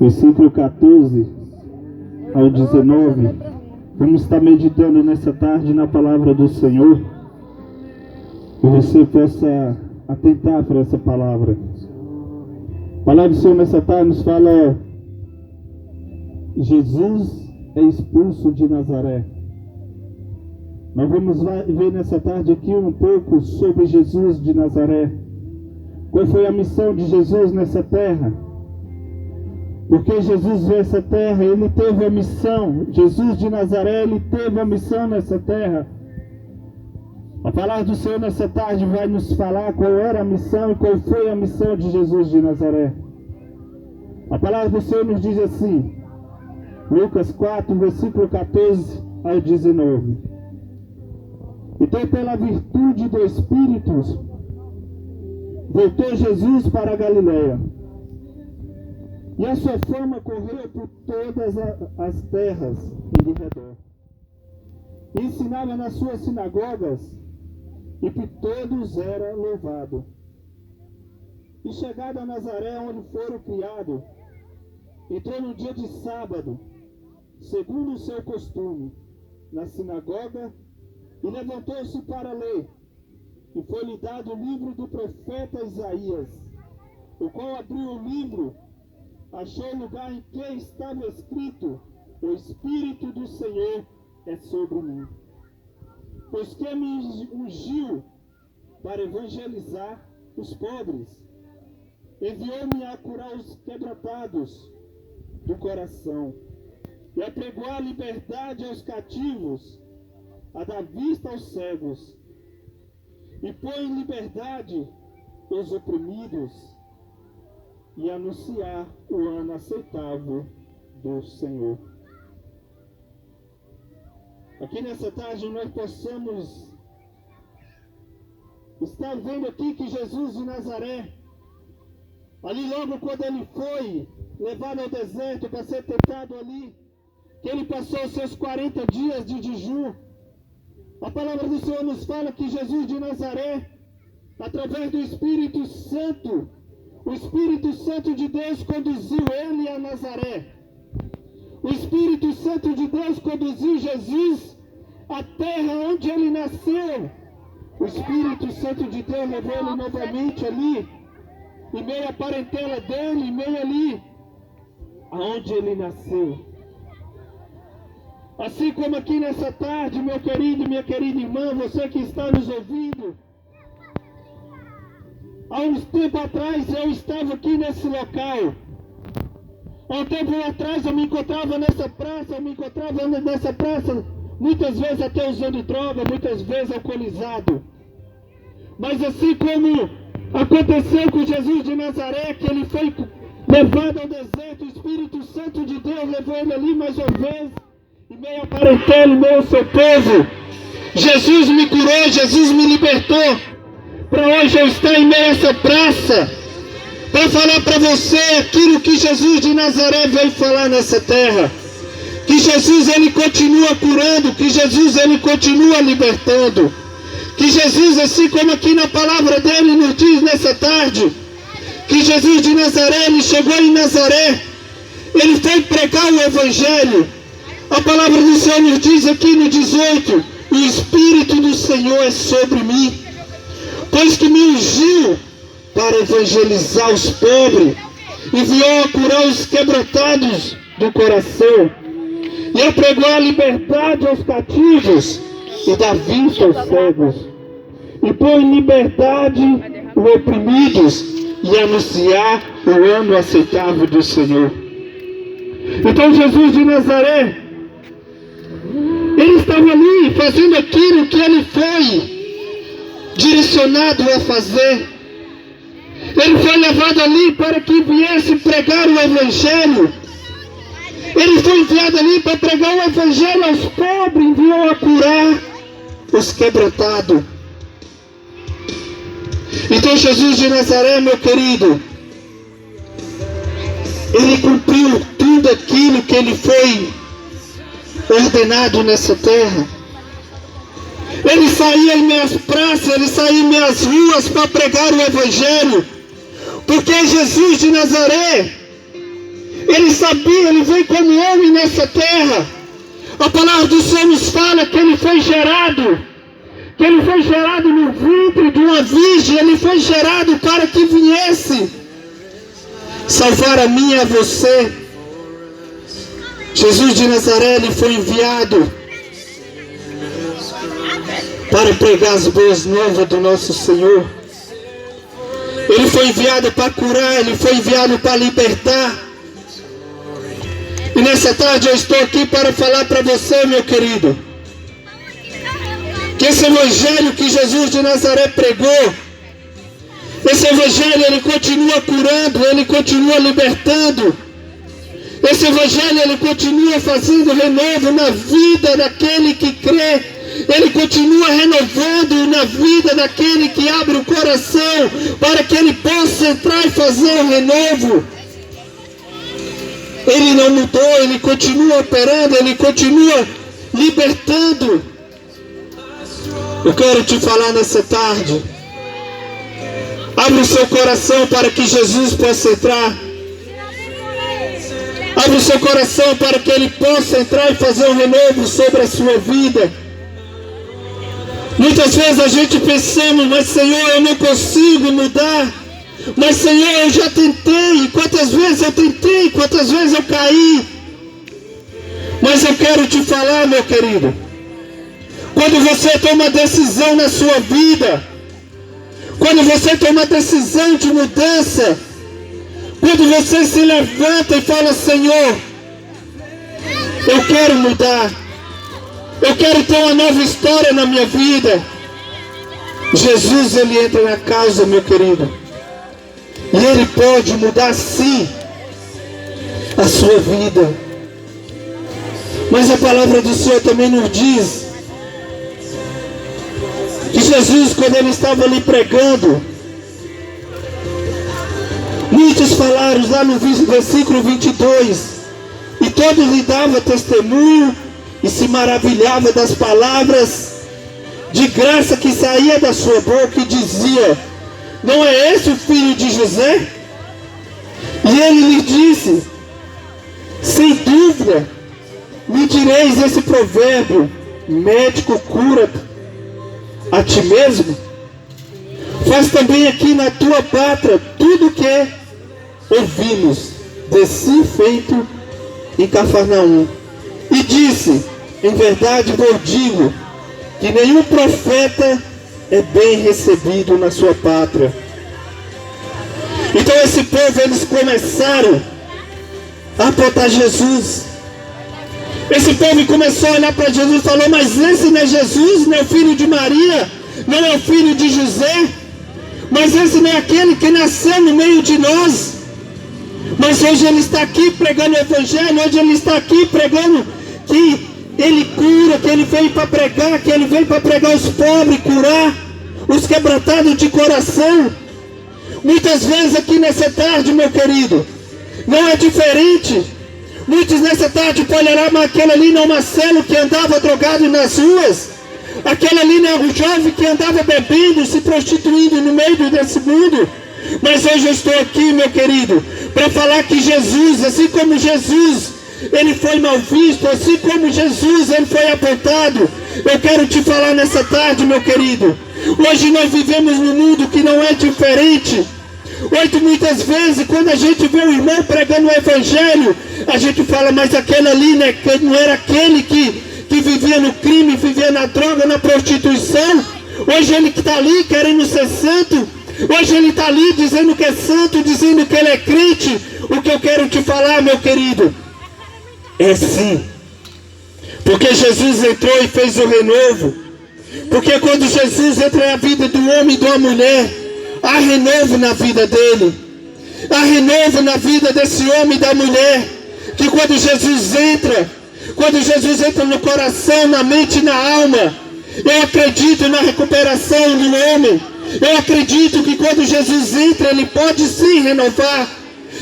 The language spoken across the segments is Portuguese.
versículo 14 ao 19. Vamos estar meditando nessa tarde na palavra do Senhor. Que você possa atentar para essa palavra. A palavra do Senhor nessa tarde nos fala: Jesus é expulso de Nazaré. Nós vamos ver nessa tarde aqui um pouco sobre Jesus de Nazaré. Qual foi a missão de Jesus nessa terra? Porque Jesus veio a essa terra, ele teve a missão. Jesus de Nazaré, ele teve a missão nessa terra. A palavra do Senhor nessa tarde vai nos falar qual era a missão e qual foi a missão de Jesus de Nazaré. A palavra do Senhor nos diz assim, Lucas 4, versículo 14 ao 19. Então, pela virtude do Espírito, voltou Jesus para a Galileia. E a sua fama correu por todas as terras em redor. Ensinava nas suas sinagogas, e por todos era louvado. E chegado a Nazaré, onde foram criados, entrou no dia de sábado, segundo o seu costume, na sinagoga, e levantou-se para ler. E foi-lhe dado o livro do profeta Isaías, o qual abriu o livro, achou o lugar em que estava escrito: o Espírito do Senhor é sobre mim, pois que me ungiu para evangelizar os pobres, enviou-me a curar os quebrantados do coração, e a pregoar a liberdade aos cativos, a dar vista aos cegos, e pôr em liberdade os oprimidos, e anunciar o ano aceitável do Senhor. Aqui nessa tarde nós possamos estar vendo aqui que Jesus de Nazaré, ali logo quando ele foi levado ao deserto para ser tentado ali, que ele passou os seus 40 dias de jejum, a palavra do Senhor nos fala que Jesus de Nazaré, através do Espírito Santo, o Espírito Santo de Deus conduziu ele a Nazaré. O Espírito Santo de Deus conduziu Jesus à terra onde ele nasceu. O Espírito Santo de Deus levou ele novamente ali, em meio à parentela dele, em meio ali, aonde ele nasceu. Assim como aqui nessa tarde, meu querido e minha querida irmã, você que está nos ouvindo, há uns tempos atrás eu estava aqui nesse local. Há um tempo atrás eu me encontrava nessa praça, muitas vezes até usando droga, muitas vezes alcoolizado. Mas assim como aconteceu com Jesus de Nazaré, que ele foi levado ao deserto, o Espírito Santo de Deus levou ele ali mais uma vez, em meio à parentela, em meio ao seu povo. Jesus me curou, Jesus me libertou, para hoje eu estar em meio a essa praça, para falar para você aquilo que Jesus de Nazaré veio falar nessa terra. Que Jesus ele continua curando, que Jesus ele continua libertando. Que Jesus, assim como aqui na palavra dele nos diz nessa tarde, que Jesus de Nazaré, ele chegou em Nazaré, ele foi pregar o Evangelho. A palavra do Senhor nos diz aqui no 18, o Espírito do Senhor é sobre mim, pois que me ungiu para evangelizar os pobres, enviou a curar os quebrantados do coração, e a pregoar a liberdade aos cativos, e dar vista aos cegos, e pôr em liberdade os oprimidos, e anunciar o ano aceitável do Senhor. Então Jesus de Nazaré, ele estava ali fazendo aquilo que ele foi direcionado a fazer. Ele foi levado ali para que viesse pregar o Evangelho. Ele foi enviado ali para pregar o Evangelho aos pobres, enviou a curar os quebrantados. Então Jesus de Nazaré, meu querido, ele cumpriu tudo aquilo que ele foi ordenado nessa terra. Ele saía em minhas praças, ele saía em minhas ruas para pregar o Evangelho, porque Jesus de Nazaré, Ele sabia, ele veio como homem nessa terra. A palavra do Senhor nos fala que ele foi gerado. Que ele foi gerado no ventre de uma virgem. Ele foi gerado para que viesse salvar a mim e a você. Jesus de Nazaré, ele foi enviado para pregar as boas novas do nosso Senhor. Ele foi enviado para curar, ele foi enviado para libertar. E nessa tarde eu estou aqui para falar para você, meu querido, que esse evangelho que Jesus de Nazaré pregou, esse evangelho ele continua curando, ele continua libertando. Esse evangelho ele continua fazendo renovo na vida daquele que crê. Ele continua renovando na vida daquele que abre o coração para que ele possa entrar e fazer um renovo. Ele não mudou, ele continua operando, ele continua libertando. Eu quero te falar nessa tarde. Abre o seu coração para que Jesus possa entrar. Abre o seu coração para que ele possa entrar e fazer um renovo sobre a sua vida. Muitas vezes a gente pensamos, mas Senhor, eu não consigo mudar. Mas Senhor, eu já tentei. Quantas vezes eu tentei, quantas vezes eu caí. Mas eu quero te falar, meu querido, quando você toma decisão na sua vida, quando você toma decisão de mudança, quando você se levanta e fala, Senhor, eu quero mudar, eu quero ter uma nova história na minha vida, Jesus ele entra na casa, meu querido, e ele pode mudar sim a sua vida. Mas a palavra do Senhor também nos diz que Jesus, quando ele estava ali pregando, muitos falaram lá no versículo 22, e todos lhe davam testemunho e se maravilhavam das palavras de graça que saía da sua boca e dizia, não é esse o filho de José? E ele lhe disse, sem dúvida, me direis esse provérbio, médico cura a ti mesmo? Faz também aqui na tua pátria tudo que ouvimos de si feito em Cafarnaum. E disse, em verdade vos digo, que nenhum profeta é bem recebido na sua pátria. Então esse povo, eles começaram a apontar Jesus. Esse povo começou a olhar para Jesus e falou, mas esse não é Jesus, não é o filho de Maria, não é o filho de José, mas esse não é aquele que nasceu no meio de nós. Mas hoje ele está aqui pregando o evangelho, hoje ele está aqui pregando que ele cura, que ele veio para pregar, que ele veio para pregar os pobres, curar os quebrantados de coração. Muitas vezes aqui nessa tarde, meu querido, não é diferente. Muitos nessa tarde podem olhar, mas aquele ali não é o Marcelo que andava drogado nas ruas. Aquele ali não é o jovem que andava bebendo, se prostituindo no meio desse mundo. Mas hoje eu estou aqui, meu querido, para falar que Jesus, assim como Jesus, ele foi mal visto, assim como Jesus, ele foi apontado. Eu quero te falar nessa tarde, meu querido, hoje nós vivemos num mundo que não é diferente. Hoje muitas vezes, quando a gente vê o irmão pregando o evangelho, a gente fala, mas aquele ali, né, não era aquele que vivia no crime, vivia na droga, na prostituição. Hoje ele que está ali querendo ser santo. Hoje ele está ali dizendo que é santo, dizendo que ele é crente. O que eu quero te falar, meu querido, é sim. Porque Jesus entrou e fez o renovo. Porque quando Jesus entra na vida do homem e de uma mulher, há renovo na vida dele. Há renovo na vida desse homem e da mulher. Que quando Jesus entra no coração, na mente e na alma, eu acredito na recuperação do homem. Eu acredito que quando Jesus entra, ele pode sim renovar.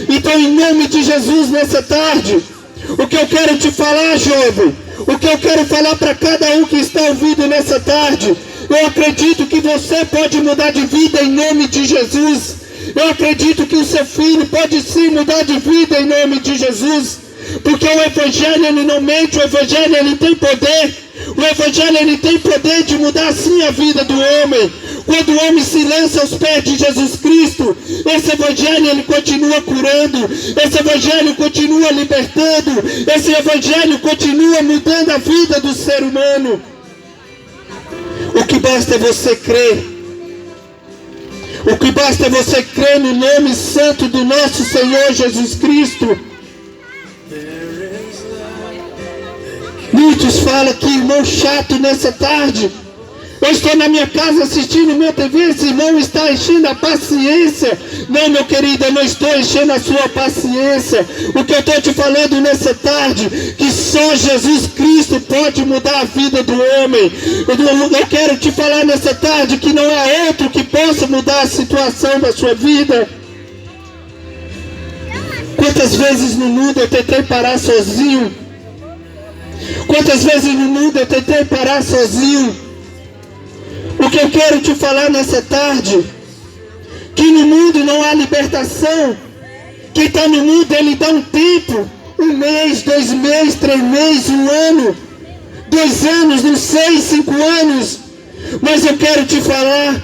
Então, em nome de Jesus, nessa tarde, o que eu quero te falar, jovem, o que eu quero falar para cada um que está ouvindo nessa tarde, eu acredito que você pode mudar de vida em nome de Jesus. Eu acredito que o seu filho pode sim mudar de vida em nome de Jesus. Porque o Evangelho, ele não mente, o Evangelho, ele tem poder. O Evangelho, ele tem poder de mudar sim a vida do homem. Quando o homem se lança aos pés de Jesus Cristo, esse Evangelho, ele continua curando. Esse Evangelho continua libertando. Esse Evangelho continua mudando a vida do ser humano. O que basta é você crer. O que basta é você crer no nome santo do nosso Senhor Jesus Cristo. Muitos falam que irmão chato nessa tarde. Eu estou na minha casa assistindo minha TV, esse irmão está enchendo a paciência. Não, meu querido, eu não estou enchendo a sua paciência. O que eu estou te falando nessa tarde, que só Jesus Cristo pode mudar a vida do homem. Eu quero te falar nessa tarde que não há outro que possa mudar a situação da sua vida. Quantas vezes no mundo eu tentei parar sozinho? Quantas vezes no mundo eu tentei parar sozinho? O que eu quero te falar nessa tarde, que no mundo não há libertação. Quem está no mundo, ele dá um tempo, 1 mês, 2 meses, 3 meses, 1 ano, 2 anos, não sei, 5 anos. Mas eu quero te falar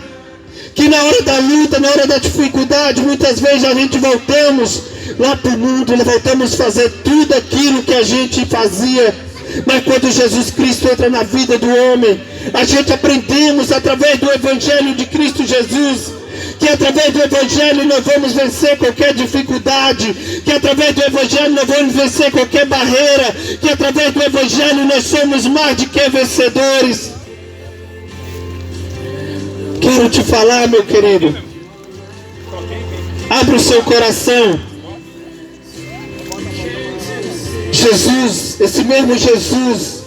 que na hora da luta, na hora da dificuldade, muitas vezes a gente voltamos lá para o mundo, voltamos a fazer tudo aquilo que a gente fazia. Mas quando Jesus Cristo entra na vida do homem, a gente aprendemos através do Evangelho de Cristo Jesus, que através do Evangelho nós vamos vencer qualquer dificuldade, que através do Evangelho nós vamos vencer qualquer barreira, que através do Evangelho nós somos mais do que vencedores. Quero te falar, meu querido, abra o seu coração. Jesus, esse mesmo Jesus,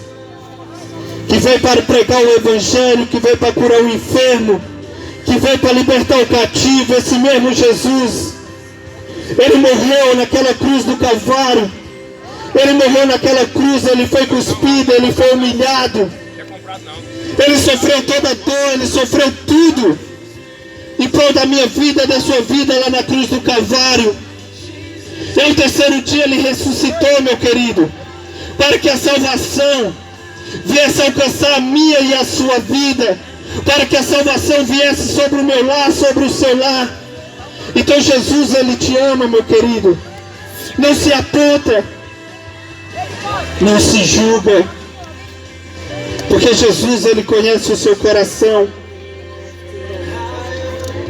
que veio para pregar o Evangelho, que veio para curar o enfermo, que veio para libertar o cativo, esse mesmo Jesus, ele morreu naquela cruz do Calvário, ele morreu naquela cruz, ele foi cuspido, ele foi humilhado, ele sofreu toda a dor, ele sofreu tudo, em prol da minha vida, da sua vida lá na cruz do Calvário. E ao terceiro dia ele ressuscitou, meu querido, para que a salvação viesse alcançar a minha e a sua vida, para que a salvação viesse sobre o meu lar, sobre o seu lar. Então Jesus, ele te ama, meu querido. Não se aponta, não se julga, porque Jesus, ele conhece o seu coração.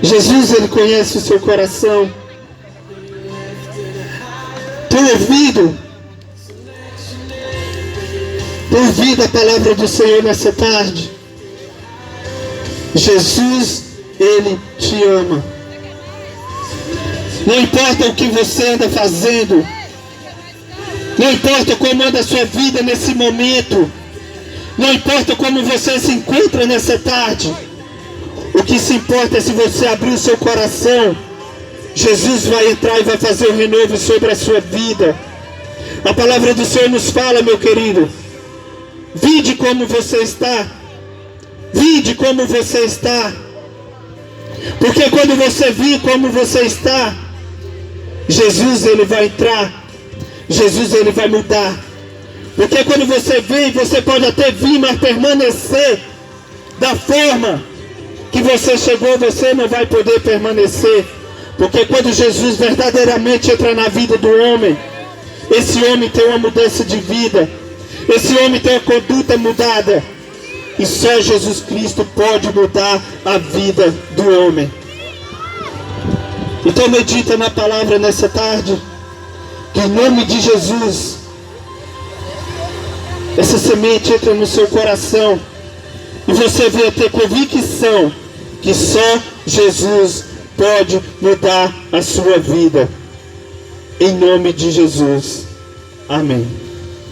Jesus, ele conhece o seu coração. Tem ouvido a palavra do Senhor nessa tarde? Jesus, ele te ama. Não importa o que você anda fazendo, não importa como anda a sua vida nesse momento, não importa como você se encontra nessa tarde, o que se importa é se você abrir o seu coração. Jesus vai entrar e vai fazer um renovo sobre a sua vida. A palavra do Senhor nos fala, meu querido, vide como você está, vide como você está, porque quando você vir como você está, Jesus, ele vai entrar, Jesus, ele vai mudar. Porque quando você vem, você pode até vir, mas permanecer da forma que você chegou, você não vai poder permanecer. Porque quando Jesus verdadeiramente entra na vida do homem, esse homem tem uma mudança de vida, esse homem tem uma conduta mudada. E só Jesus Cristo pode mudar a vida do homem. Então medita na palavra nessa tarde, que em nome de Jesus, essa semente entra no seu coração, e você venha ter convicção que só Jesus pode mudar a sua vida. Em nome de Jesus. Amém.